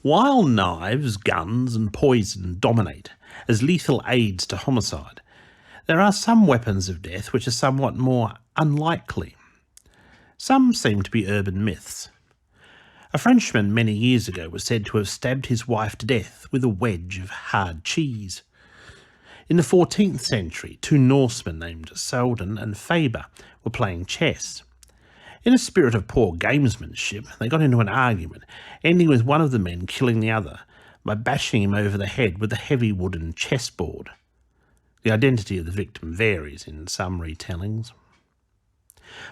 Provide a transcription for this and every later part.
While knives, guns and poison dominate as lethal aids to homicide, there are some weapons of death which are somewhat more unlikely. Some seem to be urban myths. A Frenchman many years ago was said to have stabbed his wife to death with a wedge of hard cheese. In the 14th century, two Norsemen named Selden and Faber were playing chess. In a spirit of poor gamesmanship, they got into an argument, ending with one of the men killing the other by bashing him over the head with a heavy wooden chessboard. The identity of the victim varies in some retellings.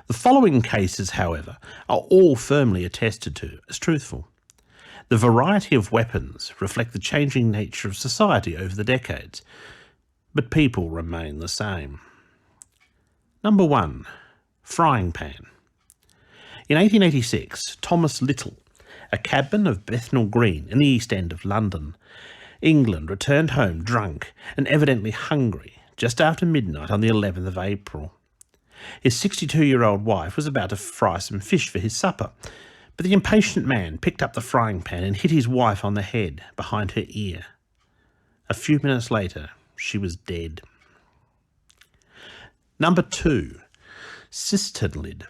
The following cases, however, are all firmly attested to as truthful. The variety of weapons reflect the changing nature of society over the decades, but people remain the same. Number 1. Frying pan. In 1886, Thomas Little, a cabman of Bethnal Green in the East End of London, England, returned home drunk and evidently hungry just after midnight on the 11th of April. His 62-year-old wife was about to fry some fish for his supper, but the impatient man picked up the frying pan and hit his wife on the head behind her ear. A few minutes later, she was dead. Number 2. Sisted Lid.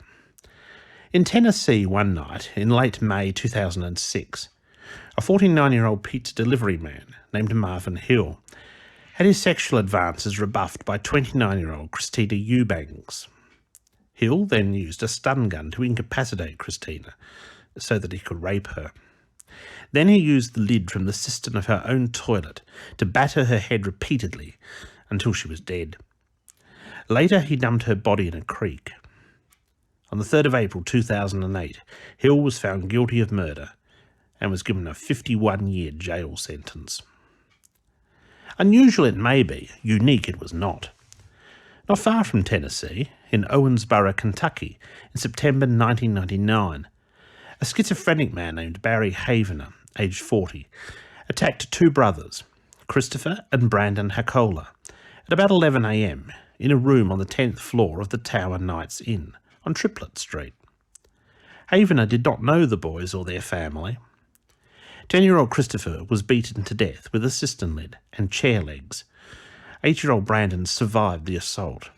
In Tennessee one night in late May 2006, a 49-year-old pizza delivery man named Marvin Hill had his sexual advances rebuffed by 29-year-old Christina Eubanks. Hill then used a stun gun to incapacitate Christina so that he could rape her. Then he used the lid from the cistern of her own toilet to batter her head repeatedly until she was dead. Later he dumped her body in a creek. On the 3rd of April 2008, Hill was found guilty of murder and was given a 51-year jail sentence. Unusual it may be, unique it was not. Not far from Tennessee, in Owensboro, Kentucky, in September 1999, a schizophrenic man named Barry Havener, aged 40, attacked two brothers, Christopher and Brandon Hakola, at about 11 a.m. in a room on the 10th floor of the Tower Knights Inn on Triplet Street. Havener did not know the boys or their family. 10-year-old Christopher was beaten to death with a cistern lid and chair legs. 8-year-old Brandon survived the assault.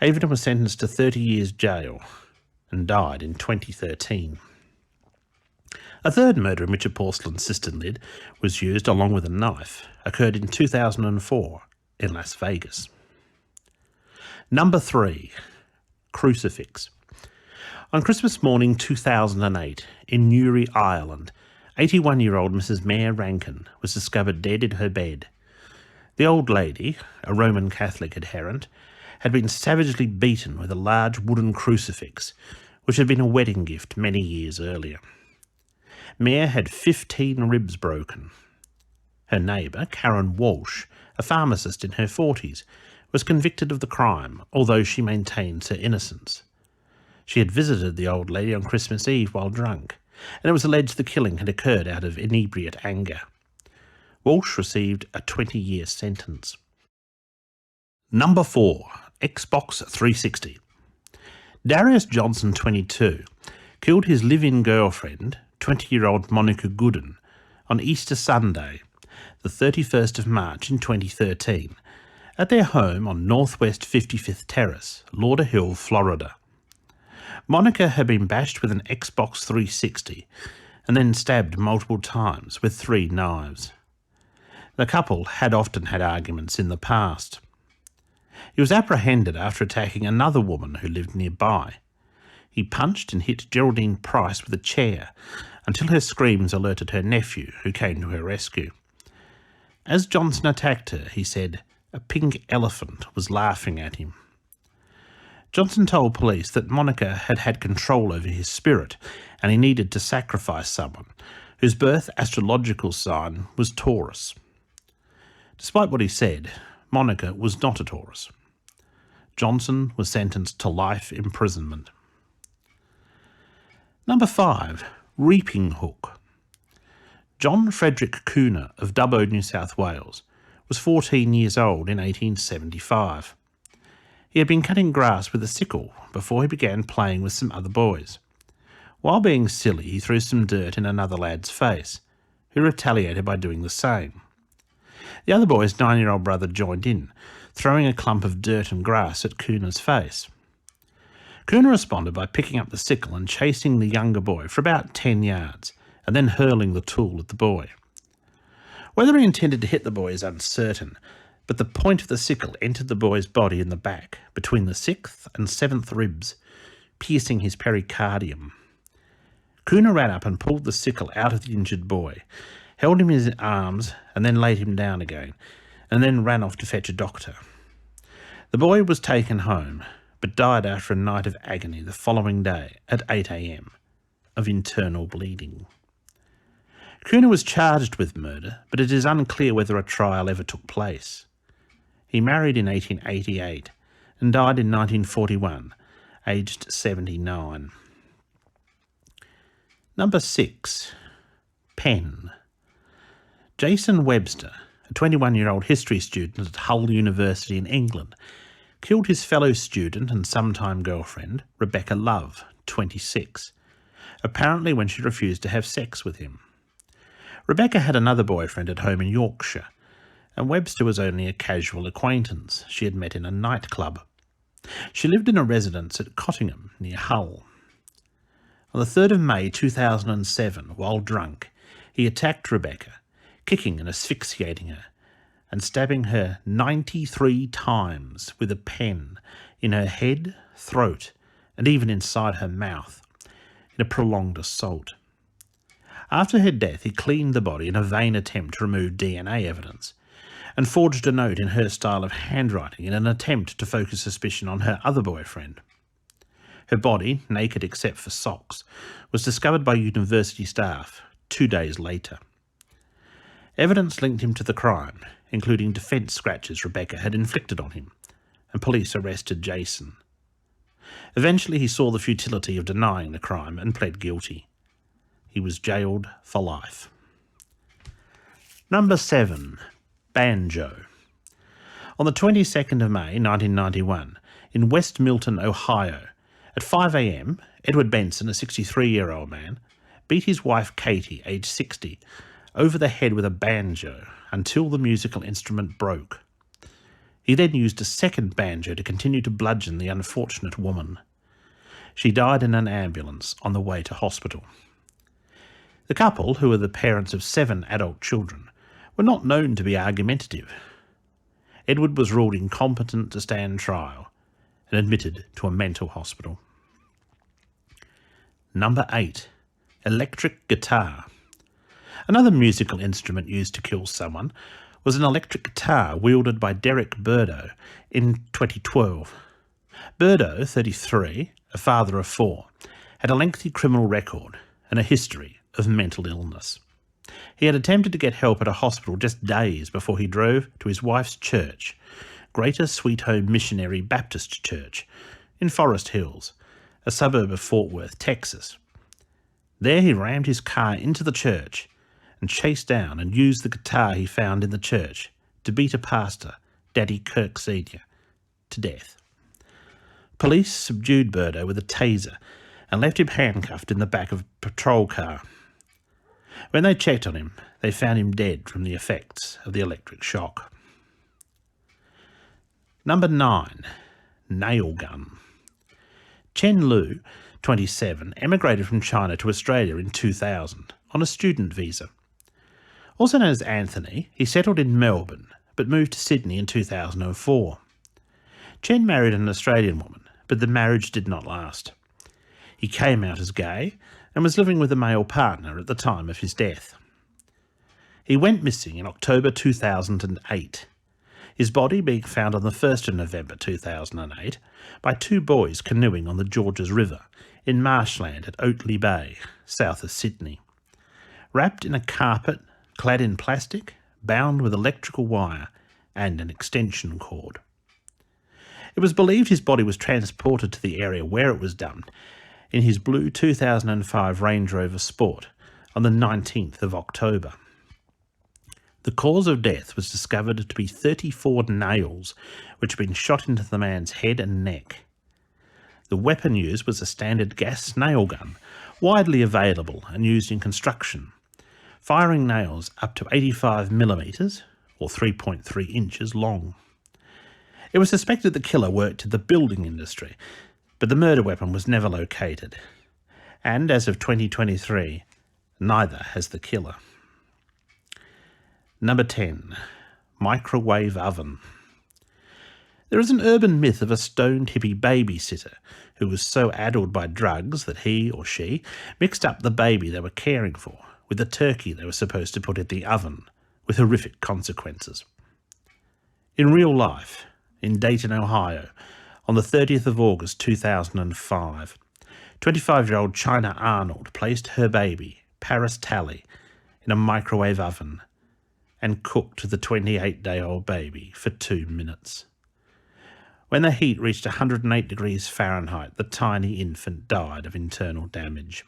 Havener was sentenced to 30 years jail and died in 2013. A third murder in which a porcelain cistern lid was used along with a knife occurred in 2004 in Las Vegas. Number 3. Crucifix. On Christmas morning 2008 in Newry, Ireland, 81-year-old Mrs. Mare Rankin was discovered dead in her bed. The old lady, a Roman Catholic adherent, had been savagely beaten with a large wooden crucifix, which had been a wedding gift many years earlier. Mare had 15 ribs broken. Her neighbour, Karen Walsh, a pharmacist in her 40s, was convicted of the crime, although she maintains her innocence. She had visited the old lady on Christmas Eve while drunk, and it was alleged the killing had occurred out of inebriate anger. Walsh received a 20-year sentence. Number 4. Xbox 360. Darius Johnson, 22, killed his live-in girlfriend, 20-year-old Monica Gooden, on Easter Sunday, the 31st of March in 2013, at their home on Northwest 55th Terrace, Lauderhill, Florida. Monica had been bashed with an Xbox 360 and then stabbed multiple times with 3 knives. The couple had often had arguments in the past. He was apprehended after attacking another woman who lived nearby. He punched and hit Geraldine Price with a chair until her screams alerted her nephew, who came to her rescue. As Johnson attacked her, he said, "A pink elephant was laughing at him." Johnson told police that Monica had had control over his spirit and he needed to sacrifice someone whose birth astrological sign was Taurus. Despite what he said, Monica was not a Taurus. Johnson was sentenced to life imprisonment. Number 5. Reaping hook. John Frederick Cooner of Dubbo, New South Wales, was 14 years old in 1875. He had been cutting grass with a sickle before he began playing with some other boys. While being silly, he threw some dirt in another lad's face. who retaliated by doing the same. The other boy's 9-year-old brother joined in, throwing a clump of dirt and grass at Cooner's face. Cooner responded by picking up the sickle and chasing the younger boy for about 10 yards, and then hurling the tool at the boy. Whether he intended to hit the boy is uncertain, but the point of the sickle entered the boy's body in the back, between the 6th and 7th ribs, piercing his pericardium. Cooner ran up and pulled the sickle out of the injured boy, held him in his arms and then laid him down again, and then ran off to fetch a doctor. The boy was taken home, but died after a night of agony the following day at 8 a.m. of internal bleeding. Cooner was charged with murder, but it is unclear whether a trial ever took place. He married in 1888 and died in 1941, aged 79. Number 6. Pen. Jason Webster, a 21-year-old history student at Hull University in England, killed his fellow student and sometime girlfriend, Rebecca Love, 26, apparently when she refused to have sex with him. Rebecca had another boyfriend at home in Yorkshire, and Webster was only a casual acquaintance she had met in a nightclub. She lived in a residence at Cottingham, near Hull. On the 3rd of May 2007, while drunk, he attacked Rebecca, kicking and asphyxiating her, and stabbing her 93 times with a pen in her head, throat, and even inside her mouth, in a prolonged assault. After her death, he cleaned the body in a vain attempt to remove DNA evidence, and forged a note in her style of handwriting in an attempt to focus suspicion on her other boyfriend. Her body, naked except for socks, was discovered by university staff 2 days later. Evidence linked him to the crime, including defence scratches Rebecca had inflicted on him, and police arrested Jason. Eventually he saw the futility of denying the crime and pled guilty. He was jailed for life. Number 7. Banjo. On the 22nd of May 1991, in West Milton, Ohio, at 5 a.m, Edward Benson, a 63-year-old man, beat his wife Katie, aged 60, over the head with a banjo until the musical instrument broke. He then used a second banjo to continue to bludgeon the unfortunate woman. She died in an ambulance on the way to hospital. The couple, who were the parents of 7 adult children, were not known to be argumentative. Edward was ruled incompetent to stand trial and admitted to a mental hospital. Number 8. Electric guitar. Another musical instrument used to kill someone was an electric guitar wielded by Derek Burdo in 2012. Burdo, 33, a father of 4, had a lengthy criminal record and a history of mental illness. He had attempted to get help at a hospital just days before he drove to his wife's church, Greater Sweet Home Missionary Baptist Church, in Forest Hills, a suburb of Fort Worth, Texas. There he rammed his car into the church and chased down and used the guitar he found in the church to beat a pastor, Daddy Kirk Sr., to death. Police subdued Burdo with a taser and left him handcuffed in the back of a patrol car. When they checked on him, they found him dead from the effects of the electric shock. Number 9. Nail gun. Chen Lu, 27, emigrated from China to Australia in 2000 on a student visa. Also known as Anthony, he settled in Melbourne but moved to Sydney in 2004. Chen married an Australian woman, but the marriage did not last. He came out as gay and was living with a male partner at the time of his death. He went missing in October 2008, his body being found on the 1st of November 2008 by 2 boys canoeing on the Georges River in marshland at Oatley Bay, south of Sydney. Wrapped in a carpet, clad in plastic, bound with electrical wire and an extension cord. It was believed his body was transported to the area where it was dumped in his blue 2005 Range Rover Sport on the 19th of October. The cause of death was discovered to be 34 nails which had been shot into the man's head and neck. The weapon used was a standard gas nail gun, widely available and used in construction, firing nails up to 85 millimetres, or 3.3 inches long. It was suspected the killer worked in the building industry, but the murder weapon was never located. And as of 2023, neither has the killer. Number 10. Microwave oven. There is an urban myth of a stoned hippie babysitter who was so addled by drugs that he or she mixed up the baby they were caring for with the turkey they were supposed to put in the oven, with horrific consequences. In real life, in Dayton, Ohio, on the 30th of August 2005, 25-year-old China Arnold placed her baby, Paris Tally, in a microwave oven and cooked the 28-day-old baby for 2 minutes. When the heat reached 108 degrees Fahrenheit, the tiny infant died of internal damage.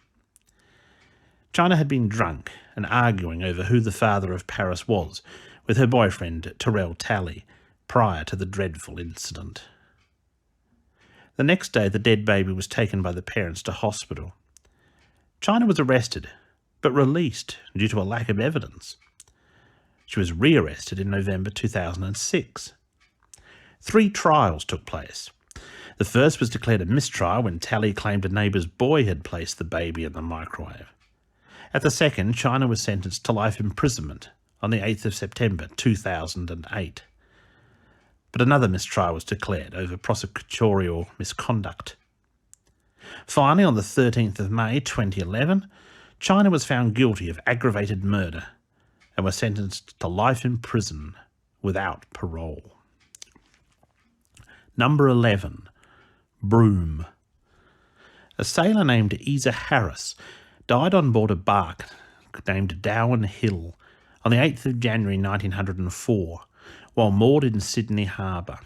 China had been drunk and arguing over who the father of Paris was with her boyfriend Terrell Talley prior to the dreadful incident. The next day, the dead baby was taken by the parents to hospital. China was arrested, but released due to a lack of evidence. She was rearrested in November 2006. 3 trials took place. The first was declared a mistrial when Talley claimed a neighbour's boy had placed the baby in the microwave. At the second, China was sentenced to life imprisonment on the 8th of September 2008. But another mistrial was declared over prosecutorial misconduct. Finally, on the 13th of May 2011, China was found guilty of aggravated murder and was sentenced to life in prison without parole. Number 11. Broom. A sailor named Isa Harris died on board a bark named Darwin Hill on the 8th of January 1904 while moored in Sydney Harbour.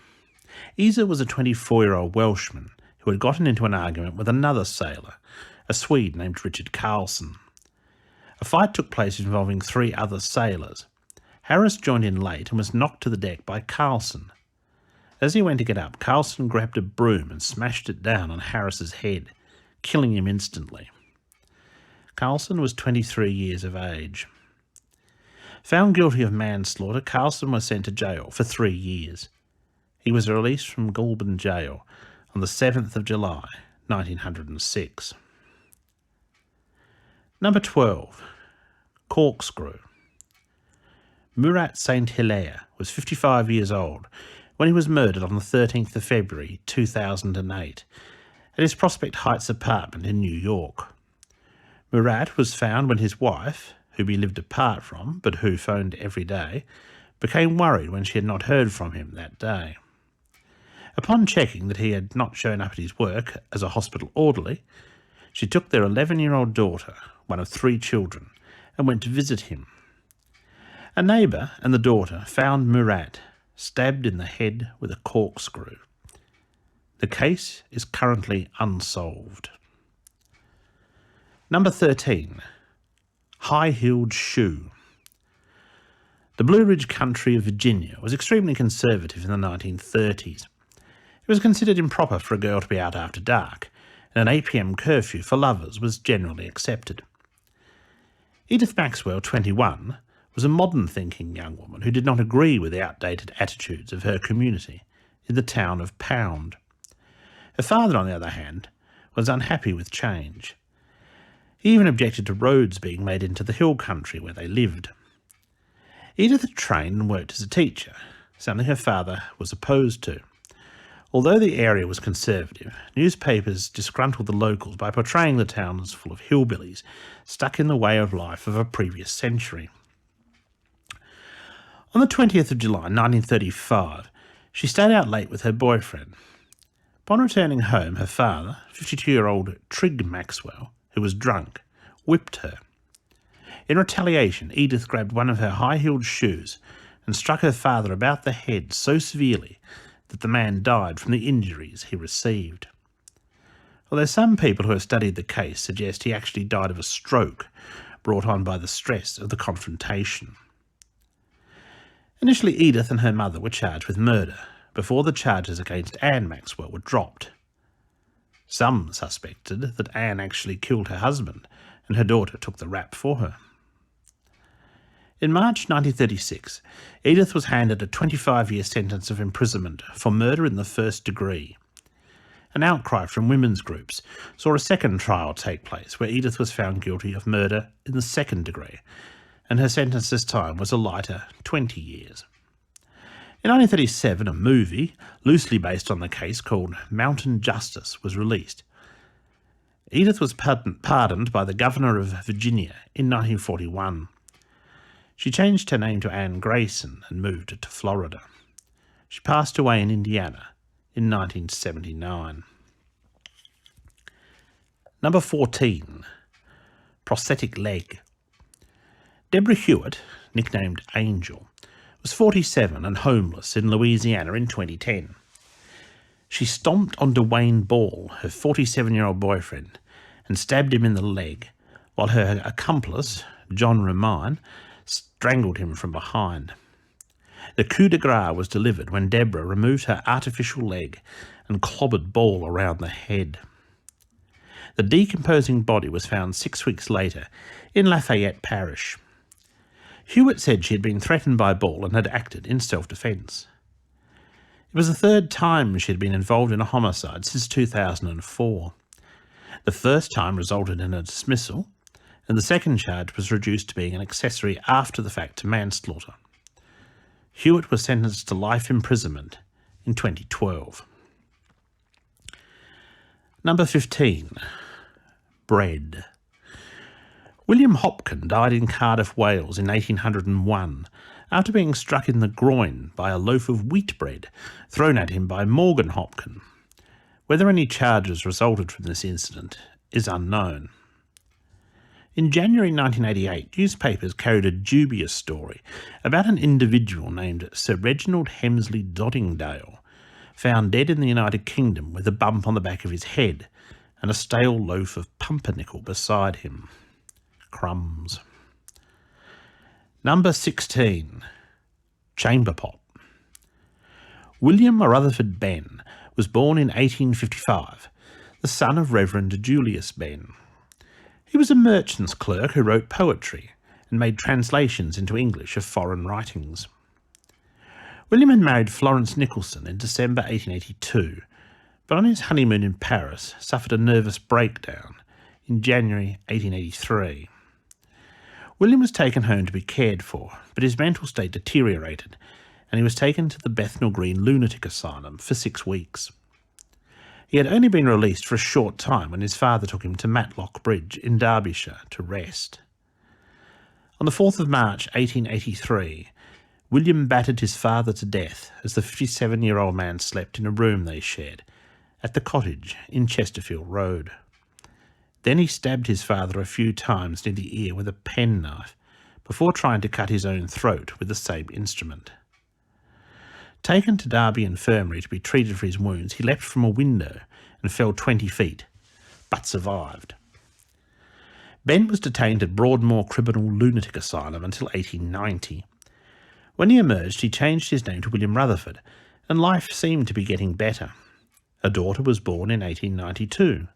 Isa was a 24-year-old Welshman who had gotten into an argument with another sailor, a Swede named Richard Carlson. A fight took place involving 3 other sailors. Harris joined in late and was knocked to the deck by Carlson. As he went to get up, Carlson grabbed a broom and smashed it down on Harris's head, killing him instantly. Carlson was 23 years of age. Found guilty of manslaughter, Carlson was sent to jail for 3 years. He was released from Goulburn Jail on the 7th of July, 1906. Number 12. Corkscrew. Murat St. Hilaire was 55 years old when he was murdered on the 13th of February 2008 at his Prospect Heights apartment in New York. Murat was found when his wife, whom he lived apart from but who phoned every day, became worried when she had not heard from him that day. Upon checking that he had not shown up at his work as a hospital orderly, she took their 11-year-old daughter, one of 3 children, and went to visit him. A neighbour and the daughter found Murat stabbed in the head with a corkscrew. The case is currently unsolved. Number 13. High-heeled shoe. The Blue Ridge country of Virginia was extremely conservative in the 1930s. It was considered improper for a girl to be out after dark, and an 8 p.m. curfew for lovers was generally accepted. Edith Maxwell, 21, was a modern-thinking young woman who did not agree with the outdated attitudes of her community in the town of Pound. Her father, on the other hand, was unhappy with change. He even objected to roads being made into the hill country where they lived. Edith had trained and worked as a teacher, something her father was opposed to. Although the area was conservative, newspapers disgruntled the locals by portraying the town as full of hillbillies stuck in the way of life of a previous century. On the 20th of July 1935, she stayed out late with her boyfriend. Upon returning home, her father, 52-year-old Trig Maxwell, who was drunk, whipped her. In retaliation, Edith grabbed one of her high-heeled shoes and struck her father about the head so severely that the man died from the injuries he received. Although some people who have studied the case suggest he actually died of a stroke brought on by the stress of the confrontation. Initially, Edith and her mother were charged with murder before the charges against Anne Maxwell were dropped. Some suspected that Anne actually killed her husband and her daughter took the rap for her. In March 1936, Edith was handed a 25-year sentence of imprisonment for murder in the first degree. An outcry from women's groups saw a second trial take place where Edith was found guilty of murder in the second degree, and her sentence this time was a lighter 20 years. In 1937, a movie, loosely based on the case called Mountain Justice, was released. Edith was pardoned by the Governor of Virginia in 1941. She changed her name to Anne Grayson and moved to Florida. She passed away in Indiana in 1979. Number 14. Prosthetic leg. Deborah Hewitt, nicknamed Angel, was 47 and homeless in Louisiana in 2010. She stomped on Dwayne Ball, her 47-year-old boyfriend, and stabbed him in the leg, while her accomplice, John Remine, strangled him from behind. The coup de grace was delivered when Deborah removed her artificial leg and clobbered Ball around the head. The decomposing body was found 6 weeks later in Lafayette Parish. Hewitt said she had been threatened by Ball and had acted in self-defence. It was the third time she had been involved in a homicide since 2004. The first time resulted in a dismissal, and the second charge was reduced to being an accessory after the fact to manslaughter. Hewitt was sentenced to life imprisonment in 2012. Number 15. Bread. William Hopkin died in Cardiff, Wales in 1801 after being struck in the groin by a loaf of wheat bread thrown at him by Morgan Hopkin. Whether any charges resulted from this incident is unknown. In January 1988, newspapers carried a dubious story about an individual named Sir Reginald Hemsley Doddingdale, found dead in the United Kingdom with a bump on the back of his head and a stale loaf of pumpernickel beside him. Crumbs. Number 16. Chamber pot. William Rutherford Benn was born in 1855, the son of Reverend Julius Benn. He was a merchant's clerk who wrote poetry and made translations into English of foreign writings. William had married Florence Nicholson in December 1882, but on his honeymoon in Paris suffered a nervous breakdown in January 1883. William was taken home to be cared for, but his mental state deteriorated, and he was taken to the Bethnal Green Lunatic Asylum for 6 weeks. He had only been released for a short time when his father took him to Matlock Bridge in Derbyshire to rest. On the 4th of March 1883, William battered his father to death as the 57-year-old man slept in a room they shared at the cottage in Chesterfield Road. Then he stabbed his father a few times near the ear with a penknife before trying to cut his own throat with the same instrument. Taken to Derby Infirmary to be treated for his wounds, he leapt from a window and fell 20 feet, but survived. Benn was detained at Broadmoor Criminal Lunatic Asylum until 1890. When he emerged, he changed his name to William Rutherford, and life seemed to be getting better. A daughter was born in 1892.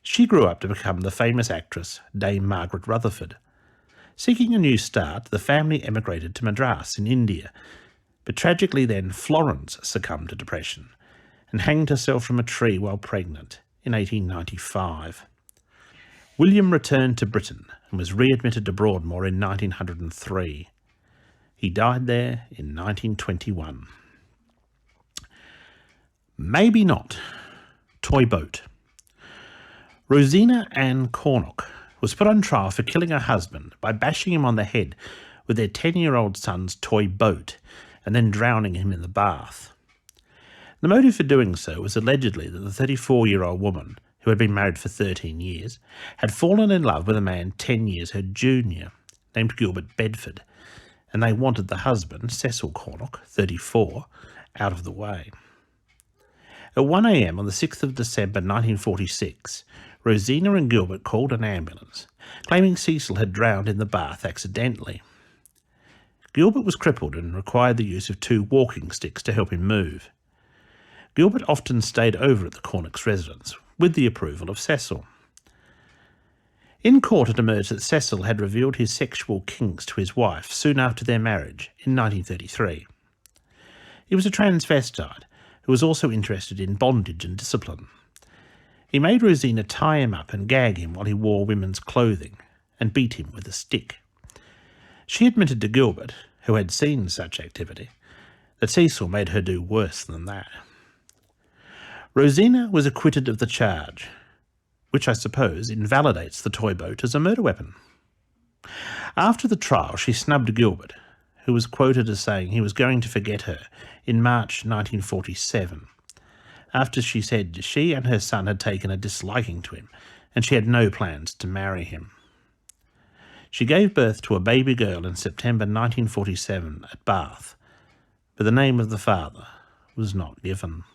She grew up to become the famous actress Dame Margaret Rutherford. Seeking a new start, the family emigrated to Madras in India, but tragically then Florence succumbed to depression and hanged herself from a tree while pregnant in 1895. William returned to Britain and was readmitted to Broadmoor in 1903. He died there in 1921. Maybe not. Toy boat. Rosina Ann Cornock was put on trial for killing her husband by bashing him on the head with their 10-year-old son's toy boat and then drowning him in the bath. The motive for doing so was allegedly that the 34-year-old woman, who had been married for 13 years, had fallen in love with a man 10 years her junior, named Gilbert Bedford, and they wanted the husband, Cecil Cornock, 34, out of the way. At 1 a.m. on the 6th of December 1946, Rosina and Gilbert called an ambulance, claiming Cecil had drowned in the bath accidentally. Gilbert was crippled and required the use of 2 walking sticks to help him move. Gilbert often stayed over at the Cornocks' residence, with the approval of Cecil. In court it emerged that Cecil had revealed his sexual kinks to his wife soon after their marriage in 1933. He was a transvestite who was also interested in bondage and discipline. He made Rosina tie him up and gag him while he wore women's clothing and beat him with a stick. She admitted to Gilbert, who had seen such activity, that Cecil made her do worse than that. Rosina was acquitted of the charge, which I suppose invalidates the toy boat as a murder weapon. After the trial, she snubbed Gilbert, who was quoted as saying he was going to forget her in March 1947, after she said she and her son had taken a disliking to him and she had no plans to marry him. She gave birth to a baby girl in September 1947 at Bath, but the name of the father was not given.